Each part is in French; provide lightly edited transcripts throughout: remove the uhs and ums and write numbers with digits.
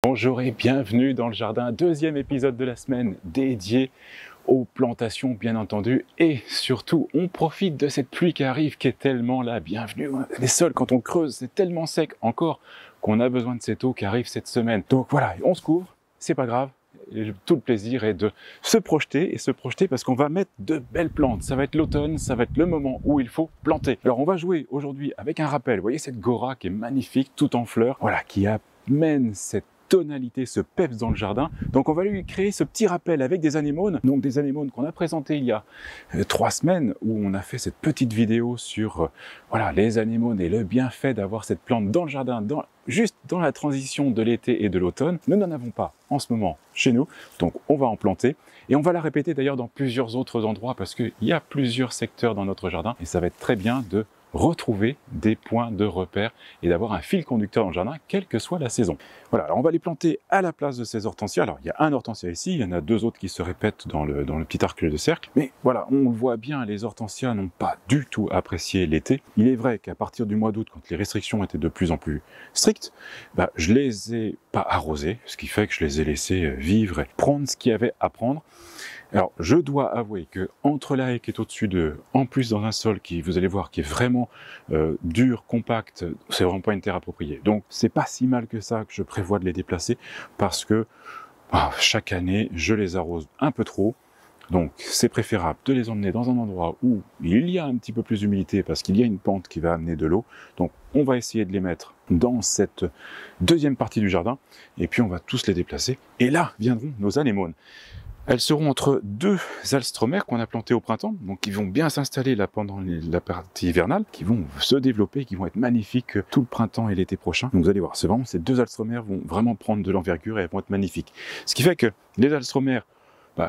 Bonjour et bienvenue dans le jardin, deuxième épisode de la semaine dédié aux plantations bien entendu, et surtout on profite de cette pluie qui arrive qui est tellement là, bienvenue. Les sols quand on creuse c'est tellement sec encore qu'on a besoin de cette eau qui arrive cette semaine. Donc voilà, on se couvre, c'est pas grave, et tout le plaisir est de se projeter parce qu'on va mettre de belles plantes. Ça va être l'automne, ça va être le moment où il faut planter. Alors on va jouer aujourd'hui avec un rappel, vous voyez cette Gora qui est magnifique, tout en fleurs, voilà, qui amène cette tonalité, ce peps dans le jardin. Donc on va lui créer ce petit rappel avec des anémones, donc des anémones qu'on a présenté il y a 3 semaines, où on a fait cette petite vidéo sur voilà, les anémones et le bienfait d'avoir cette plante dans le jardin, juste dans la transition de l'été et de l'automne. Nous n'en avons pas en ce moment chez nous, donc on va en planter et on va la répéter d'ailleurs dans plusieurs autres endroits parce qu'il y a plusieurs secteurs dans notre jardin et ça va être très bien de retrouver des points de repère et d'avoir un fil conducteur dans le jardin, quelle que soit la saison. Voilà, alors on va les planter à la place de ces hortensias. Alors il y a un hortensia ici, il y en a deux autres qui se répètent dans le petit arc de cercle, mais voilà, on le voit bien, les hortensias n'ont pas du tout apprécié l'été. Il est vrai qu'à partir du mois d'août, quand les restrictions étaient de plus en plus strictes, je les ai pas arrosés, ce qui fait que je les ai laissés vivre et prendre ce qu'il y avait à prendre. Alors, je dois avouer que entre la haie qui est au-dessus d'eux, en plus dans un sol qui, vous allez voir, qui est vraiment dur, compact, c'est vraiment pas une terre appropriée. Donc, c'est pas si mal que ça que je prévois de les déplacer parce que chaque année, je les arrose un peu trop. Donc, c'est préférable de les emmener dans un endroit où il y a un petit peu plus d'humidité parce qu'il y a une pente qui va amener de l'eau. Donc, on va essayer de les mettre dans cette deuxième partie du jardin et puis on va tous les déplacer. Et là viendront nos anémones. Elles seront entre deux alstromères qu'on a plantées au printemps, donc qui vont bien s'installer là pendant la partie hivernale, qui vont se développer, qui vont être magnifiques tout le printemps et l'été prochain. Donc vous allez voir, c'est vraiment, ces deux alstromères vont vraiment prendre de l'envergure et elles vont être magnifiques. Ce qui fait que les alstromères,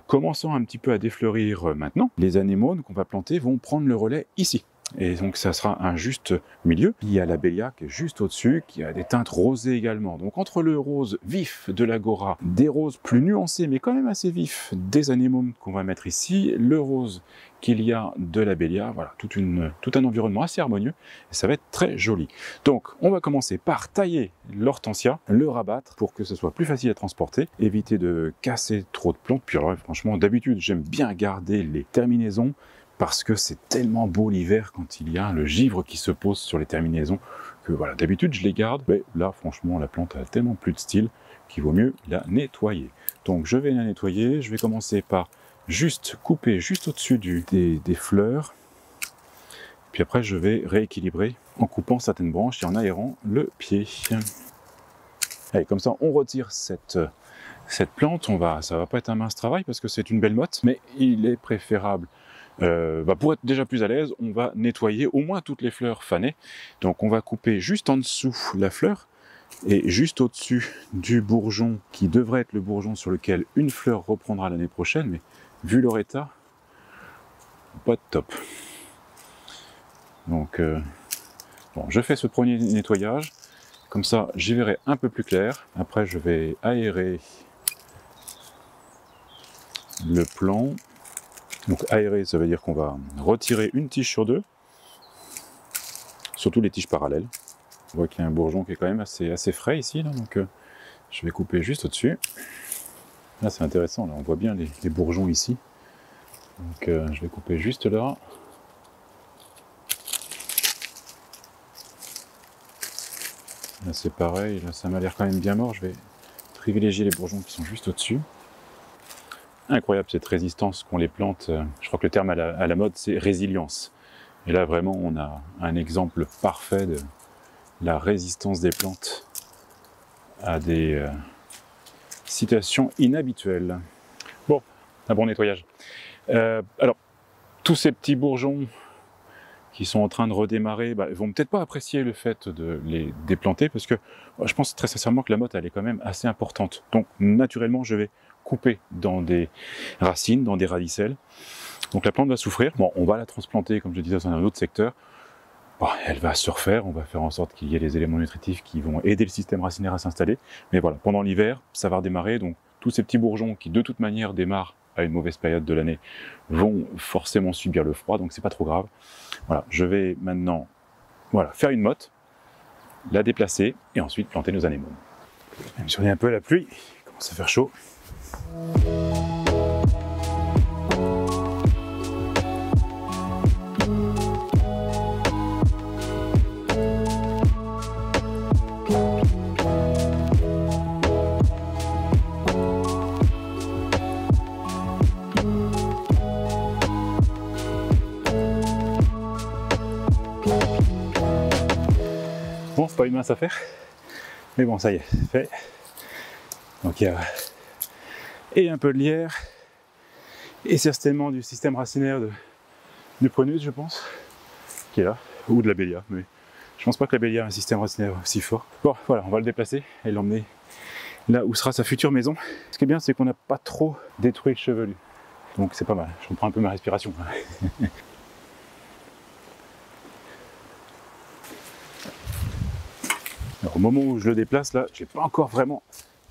commençant un petit peu à défleurir maintenant, les anémones qu'on va planter vont prendre le relais ici. Et donc ça sera un juste milieu. Il y a la Bélia qui est juste au-dessus, qui a des teintes rosées également. Donc entre le rose vif de la Gora, des roses plus nuancés mais quand même assez vifs des anémones qu'on va mettre ici, le rose qu'il y a de la Bélia, voilà, tout un environnement assez harmonieux et ça va être très joli. Donc on va commencer par tailler l'hortensia, le rabattre pour que ce soit plus facile à transporter, éviter de casser trop de plantes. Puis alors franchement d'habitude j'aime bien garder les terminaisons parce que c'est tellement beau l'hiver quand il y a le givre qui se pose sur les terminaisons que voilà, d'habitude je les garde, mais là franchement la plante a tellement plus de style qu'il vaut mieux la nettoyer. Donc je vais la nettoyer, je vais commencer par juste couper juste au-dessus des fleurs, puis après je vais rééquilibrer en coupant certaines branches et en aérant le pied. Allez, comme ça on retire cette plante, ça va pas être un mince travail parce que c'est une belle motte, mais il est préférable pour être déjà plus à l'aise, on va nettoyer au moins toutes les fleurs fanées. Donc on va couper juste en dessous la fleur et juste au-dessus du bourgeon qui devrait être le bourgeon sur lequel une fleur reprendra l'année prochaine, mais vu leur état, pas de top. Donc je fais ce premier nettoyage, comme ça j'y verrai un peu plus clair. Après je vais aérer le plan. Donc aérer, ça veut dire qu'on va retirer une tige sur deux, surtout les tiges parallèles. On voit qu'il y a un bourgeon qui est quand même assez frais ici, là, donc je vais couper juste au-dessus. Là c'est intéressant, là on voit bien les bourgeons ici. Donc je vais couper juste là. Là c'est pareil, là ça m'a l'air quand même bien mort, je vais privilégier les bourgeons qui sont juste au-dessus. Incroyable cette résistance qu'ont les plantes, je crois que le terme à la mode c'est résilience. Et là vraiment on a un exemple parfait de la résistance des plantes à des situations inhabituelles. Bon, un bon nettoyage. Alors, tous ces petits bourgeons qui sont en train de redémarrer, ils vont peut-être pas apprécier le fait de les déplanter parce que je pense très sincèrement que la motte elle est quand même assez importante. Donc naturellement je vais couper dans des racines, dans des radicelles. Donc la plante va souffrir. Bon, on va la transplanter, comme je disais, dans un autre secteur. Bon, elle va se refaire, on va faire en sorte qu'il y ait les éléments nutritifs qui vont aider le système racinaire à s'installer. Mais voilà, pendant l'hiver, ça va redémarrer. Donc tous ces petits bourgeons qui de toute manière démarrent à une mauvaise période de l'année vont forcément subir le froid, donc c'est pas trop grave. Voilà, je vais maintenant faire une motte, la déplacer et ensuite planter nos anémones. Même si on est un peu à la pluie, il commence à faire chaud. Bon, c'est pas une mince affaire, mais bon, ça y est, c'est fait. Donc il y a et un peu de lierre, et certainement du système racinaire du Prunus, je pense, qui est là, ou de la Bélia, mais je pense pas que la Bélia a un système racinaire aussi fort. Bon, voilà, on va le déplacer et l'emmener là où sera sa future maison. Ce qui est bien, c'est qu'on n'a pas trop détruit le chevelu, donc c'est pas mal, je reprends un peu ma respiration. Alors, au moment où je le déplace, là, je n'ai pas encore vraiment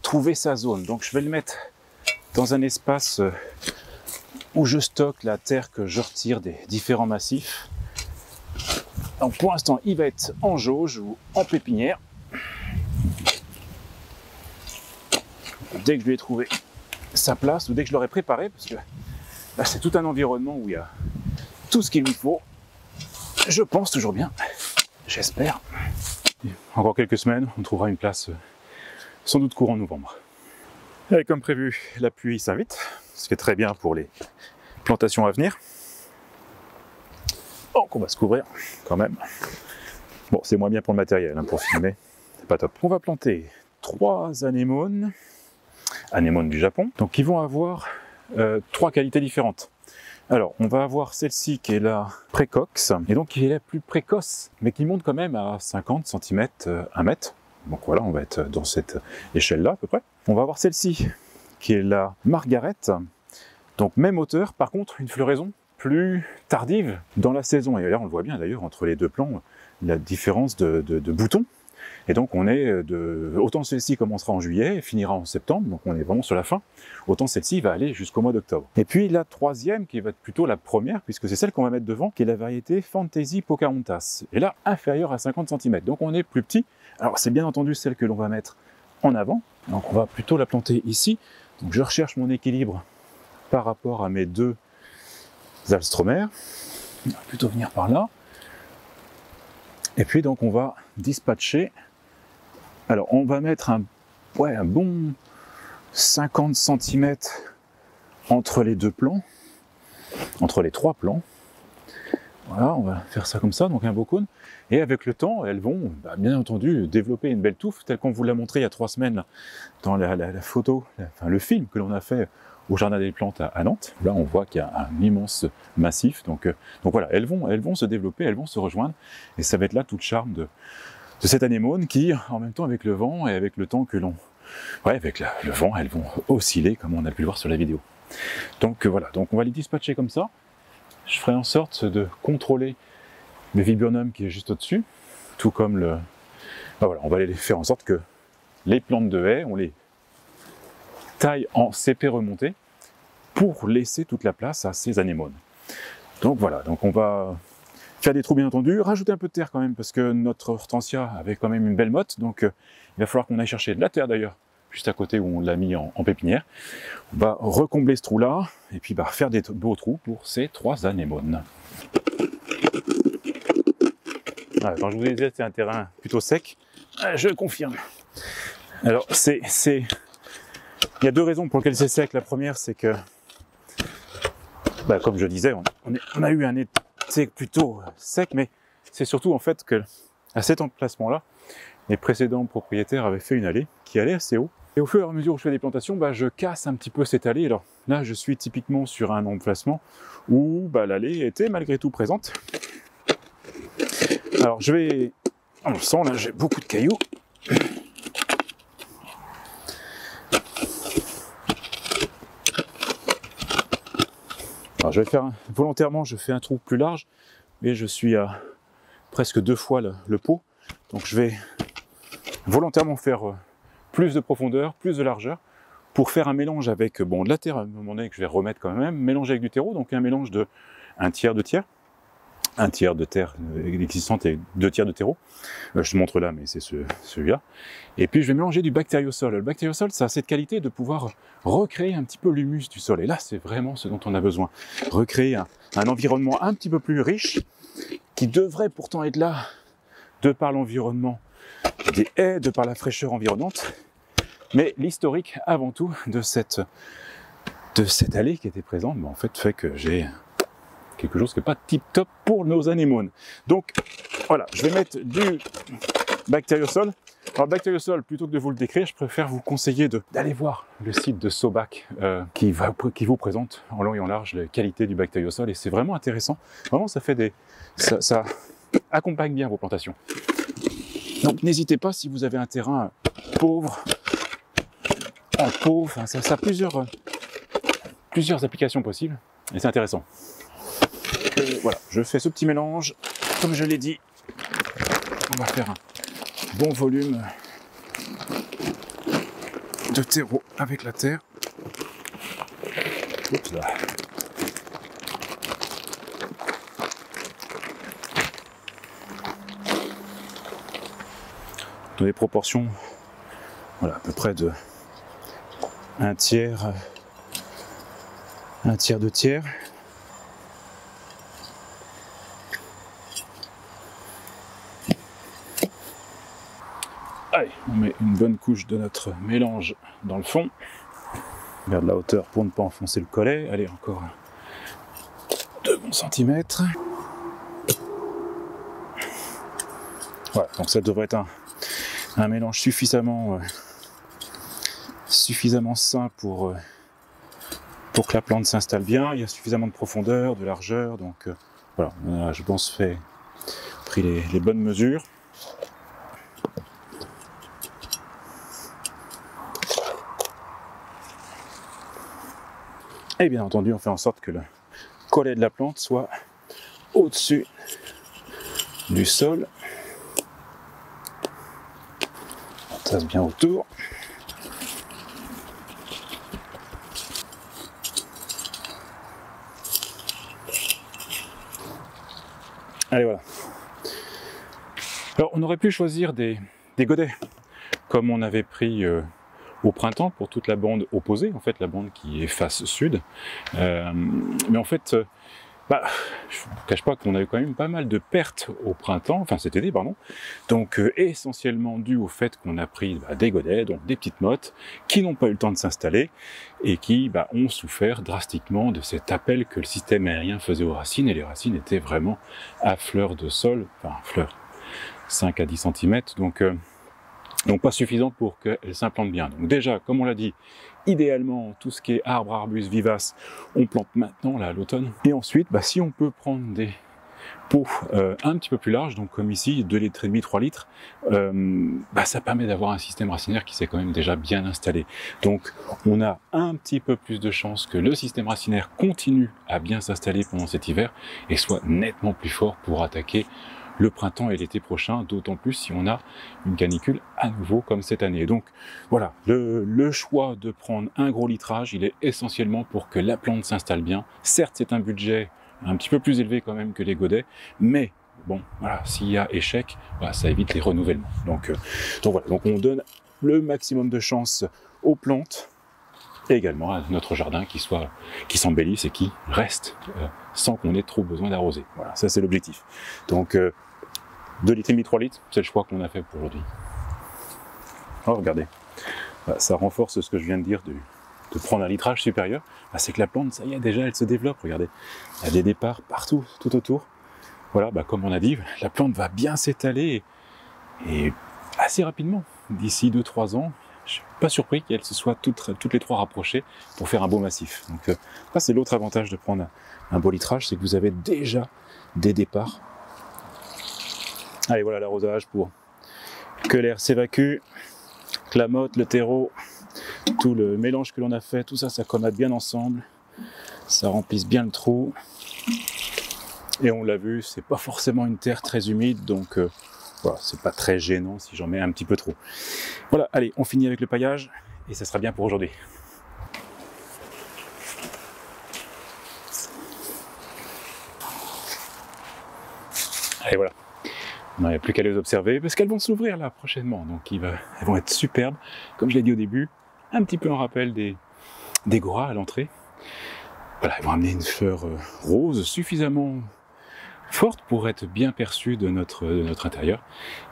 trouvé sa zone. Donc je vais le mettre dans un espace où je stocke la terre que je retire des différents massifs. Donc pour l'instant, il va être en jauge ou en pépinière. Dès que je lui ai trouvé sa place, ou dès que je l'aurai préparé, parce que là c'est tout un environnement où il y a tout ce qu'il lui faut. Je pense toujours bien, j'espère. Encore quelques semaines, on trouvera une place sans doute courant novembre. Et comme prévu, la pluie s'invite, ce qui est très bien pour les plantations à venir. Donc on va se couvrir quand même. Bon, c'est moins bien pour le matériel, hein, pour filmer, c'est pas top. On va planter 3 anémones du Japon, donc qui vont avoir 3 qualités différentes. Alors, on va avoir celle-ci qui est la précox, et donc qui est la plus précoce, mais qui monte quand même à 50 cm, 1 mètre. Donc voilà, on va être dans cette échelle-là à peu près. On va avoir celle-ci qui est la Margaret, donc même hauteur, par contre une floraison plus tardive dans la saison. Et là, on le voit bien d'ailleurs entre les deux plants, la différence de boutons. Et donc on est autant celle-ci commencera en juillet et finira en septembre, donc on est vraiment sur la fin, autant celle-ci va aller jusqu'au mois d'octobre. Et puis la troisième, qui va être plutôt la première, puisque c'est celle qu'on va mettre devant, qui est la variété Fantasy Pocahontas. Et là, inférieure à 50 cm, donc on est plus petit. Alors c'est bien entendu celle que l'on va mettre en avant, donc on va plutôt la planter ici. Donc je recherche mon équilibre par rapport à mes 2 alstromères. On va plutôt venir par là. Et puis donc on va dispatcher. Alors on va mettre un bon 50 cm entre les 2 plants, entre les 3 plants. Voilà, on va faire ça comme ça, donc un beau cône. Et avec le temps, elles vont bien entendu développer une belle touffe, telle qu'on vous l'a montré il y a 3 semaines là, dans la photo, le film que l'on a fait au Jardin des Plantes à Nantes. Là on voit qu'il y a un immense massif, donc voilà, elles vont se développer, elles vont se rejoindre, et ça va être là tout le charme de cette anémone qui, en même temps avec le vent et avec le temps que l'on... Ouais, avec le vent, elles vont osciller comme on a pu le voir sur la vidéo. Donc voilà, donc on va les dispatcher comme ça. Je ferai en sorte de contrôler le viburnum qui est juste au-dessus, tout comme le... Ben voilà, on va les faire en sorte que les plantes de haies, on les taille en CP remonté pour laisser toute la place à ces anémones. Donc voilà, donc on va faire des trous bien entendu, rajouter un peu de terre quand même, parce que notre hortensia avait quand même une belle motte, donc il va falloir qu'on aille chercher de la terre d'ailleurs, juste à côté où on l'a mis en pépinière. On va recombler ce trou-là, et puis faire des beaux trous pour ces 3 anémones. Ah, quand je vous disais c'est un terrain plutôt sec, je confirme. Alors il y a 2 raisons pour lesquelles c'est sec. La première, c'est que, comme je disais, on a eu un été plutôt sec, mais c'est surtout en fait que à cet emplacement-là, les précédents propriétaires avaient fait une allée qui allait assez haut. Et au fur et à mesure où je fais des plantations, je casse un petit peu cette allée. Alors là, je suis typiquement sur un emplacement où l'allée était malgré tout présente. Alors on le sent là, j'ai beaucoup de cailloux. Alors je vais faire volontairement, je fais un trou plus large, mais je suis à presque 2 fois le pot, donc je vais volontairement faire plus de profondeur, plus de largeur, pour faire un mélange avec de la terre à un moment donné que je vais remettre quand même, mélanger avec du terreau, donc un mélange de 1 tiers, 2 tiers, un tiers de terre existante et 2 tiers de terreau. Je te montre là, mais c'est celui-là. Et puis je vais mélanger du bactériosol. Le bactériosol, ça a cette qualité de pouvoir recréer un petit peu l'humus du sol. Et là, c'est vraiment ce dont on a besoin. Recréer un environnement un petit peu plus riche, qui devrait pourtant être là, de par l'environnement des haies, de par la fraîcheur environnante. Mais l'historique, avant tout, de cette allée qui était présente, en fait que j'ai quelque chose qui n'est pas tip-top pour nos anémones. Donc, voilà, je vais mettre du bactériosol. Alors, bactériosol, plutôt que de vous le décrire, je préfère vous conseiller d'aller voir le site de Sobac qui vous présente en long et en large les qualités du bactériosol. Et c'est vraiment intéressant. Vraiment, ça accompagne bien vos plantations. Donc, n'hésitez pas si vous avez un terrain pauvre, enfin, ça a plusieurs applications possibles. Et c'est intéressant. Et voilà, je fais ce petit mélange. Comme je l'ai dit, on va faire un bon volume de terreau avec la terre. Oups là. Dans les proportions, voilà, à peu près de un tiers de tiers. Allez, on met une bonne couche de notre mélange dans le fond. On garde la hauteur pour ne pas enfoncer le collet. Allez, encore 2 bons centimètres. Voilà, donc ça devrait être un mélange suffisamment sain pour que la plante s'installe bien. Il y a suffisamment de profondeur, de largeur, donc voilà, on a, je pense, pris les bonnes mesures. Et bien entendu, on fait en sorte que le collet de la plante soit au-dessus du sol. On tasse bien autour. Allez, voilà. Alors, on aurait pu choisir des godets, comme on avait pris au printemps pour toute la bande opposée, en fait la bande qui est face sud. Mais en fait, je ne vous cache pas qu'on a eu quand même pas mal de pertes au printemps, enfin cet été, pardon. Donc essentiellement dû au fait qu'on a pris des godets, donc des petites mottes, qui n'ont pas eu le temps de s'installer et qui ont souffert drastiquement de cet appel que le système aérien faisait aux racines, et les racines étaient vraiment à fleur de sol, enfin fleur, 5 à 10 cm, donc pas suffisant pour qu'elle s'implante bien. Donc déjà, comme on l'a dit, idéalement, tout ce qui est arbre, arbustes, vivaces, on plante maintenant, là, à l'automne. Et ensuite, si on peut prendre des pots un petit peu plus larges, donc comme ici, 2,5 litres, 3 litres, ça permet d'avoir un système racinaire qui s'est quand même déjà bien installé. Donc, on a un petit peu plus de chances que le système racinaire continue à bien s'installer pendant cet hiver et soit nettement plus fort pour attaquer le printemps et l'été prochain, d'autant plus si on a une canicule à nouveau comme cette année. Donc voilà, le choix de prendre un gros litrage, il est essentiellement pour que la plante s'installe bien. Certes, c'est un budget un petit peu plus élevé quand même que les godets, mais bon, voilà, s'il y a échec, ça évite les renouvellements. Donc voilà, donc on donne le maximum de chance aux plantes, et également à notre jardin qui s'embellisse et qui reste sans qu'on ait trop besoin d'arroser. Voilà, ça c'est l'objectif. Donc 2,5 litres, 3 litres, c'est le choix qu'on a fait pour aujourd'hui. Oh, regardez, ça renforce ce que je viens de dire de prendre un litrage supérieur. C'est que la plante, ça y est, déjà elle se développe, regardez. Il y a des départs partout, tout autour. Voilà, comme on a dit, la plante va bien s'étaler et assez rapidement. D'ici 2-3 ans, je ne suis pas surpris qu'elles se soient toutes les trois rapprochées pour faire un beau massif. Donc ça, c'est l'autre avantage de prendre un beau litrage, c'est que vous avez déjà des départs. Allez, voilà l'arrosage pour que l'air s'évacue, que la motte, le terreau, tout le mélange que l'on a fait, tout ça s'accommode bien ensemble, ça remplisse bien le trou. Et on l'a vu, c'est pas forcément une terre très humide, donc voilà, c'est pas très gênant si j'en mets un petit peu trop. Voilà, allez, on finit avec le paillage et ça sera bien pour aujourd'hui. Et voilà, on n'avait plus qu'à les observer parce qu'elles vont s'ouvrir là prochainement, donc elles vont être superbes. Comme je l'ai dit au début, un petit peu en rappel des goras à l'entrée. Voilà, elles vont amener une fleur rose suffisamment forte pour être bien perçue de notre intérieur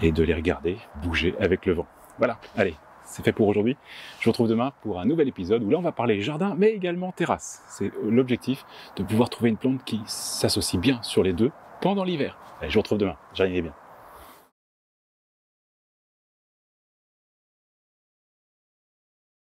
et de les regarder bouger avec le vent. Voilà, allez, c'est fait pour aujourd'hui. Je vous retrouve demain pour un nouvel épisode où là on va parler jardin mais également terrasse. C'est l'objectif de pouvoir trouver une plante qui s'associe bien sur les deux pendant l'hiver. Allez, je vous retrouve demain, jardinez bien.